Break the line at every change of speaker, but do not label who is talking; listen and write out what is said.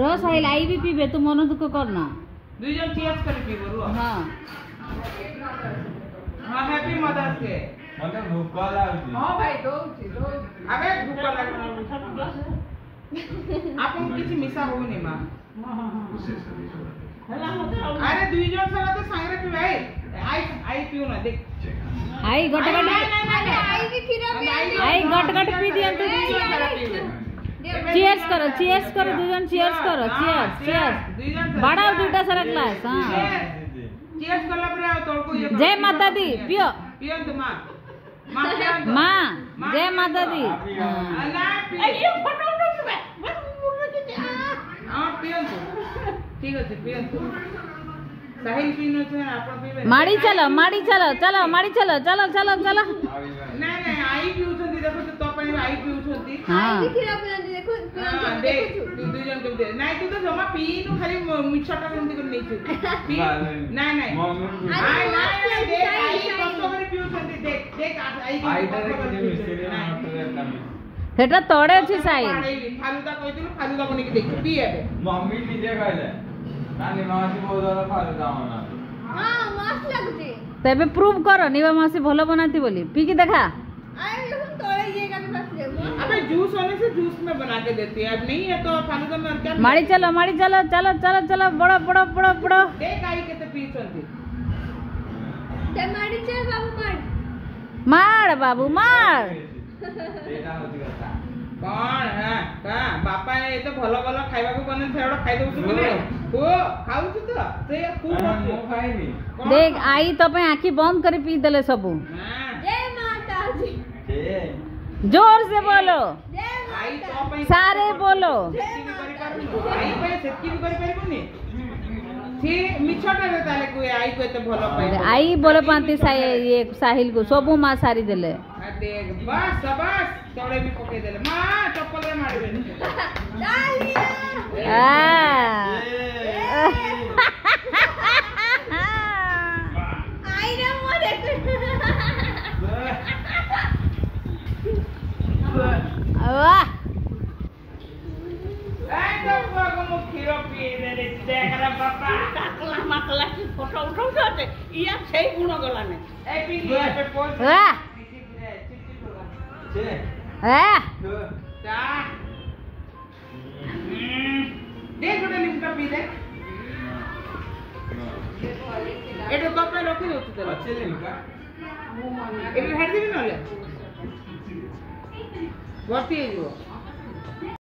रो साहिल आई भी पीबे तू मन दुख करना
दुई जन चीयर्स कर पीबो रो
हां
हां हैप्पी मदर्स डे
मते भूख लाଗୁଛି
हां भाई दो अबे भूख लाग आपन किछि मिसा होनी मां अरे दुई जन सारा तो संगे पी भाई आई पियो ना देख
आई गट गट
आई भी खीरा पे
आई गट गट पी दियन तू चीयर्स करो दो जन चीयर्स करो चीयर्स बढ़ाओ दुटा सारा ग्लास हां
चीयर्स करला पर आ तोड़को ये
जय माता दी पियो
तो मां
मां जय माता दी
ना पियो फोटो हां पियो ठीक है पियो साहिल पीनो छे आपण पीबे
माड़ी चलो माड़ी चलो चलो
नहीं आई पिउछंती देखो तो पई आई पिउछंती
हां
आई भी खीरा पे देखो
हां देख तू दुई जन के दे नहीं तू तो जमा पीनु खाली मिछटा केमती कर नहीं पी नहीं आई देख आई कष्ट करे पिउछंती देख आई
सेटा तोड़े अछि साहिल
फालूदा कहतिलु फालूदा बनी के देख पी एबे
मम्मी निजे कहले नानी मासी बहुत ज्यादा फालूदा होना
हां मस्त लगती
तबे प्रूव करो निवा मासी भलो बनाती बोली पी के देखा
आई हम तोड़े ये का भी बस ले
अबे जूस होने से जूस में बना के देती है अब नहीं है तो फालूदा में क्या
माड़ी चलो बड़ो
देख आई केते पीछंती
ते माड़ी चल बाबू
मार बाबू मार
एटा होती कथा
कौन है का बापा ये तो भलो भलो खाइबा को बने थेड़ा खाइ दउछु कि नहीं ओ खाउछु तो से खूब
मो खाइनी
देख आई तो पे आंखी बंद करे पी देले सबू
हां
जय माता दी
ए
जोर से बोलो
जय
आई तो पे
सारे बोलो
आई पे सेटकी भी करि परिबोनी सी मिछटा रे ताले को आई को एते भलो पाइ
आई बोले पांती ये साहिल को सबू मां सारी देले
देख बस शाबाश तोड़े भी पके देले मां चप्पल रे मार दे
आ
आई रे मो देख
वाह
ए तो को खीरो पी दे देख रे बापा
मकला की फोटो उठाउछते इया छै गुण गलाने
ए पी लिया पे पोल
वाह
छे
चा देख गोटे लिमका पी दे एटा तो पे रखि दउछु तो
अच्छे लिमका
एटा हेड दिबि नले भर्ती हो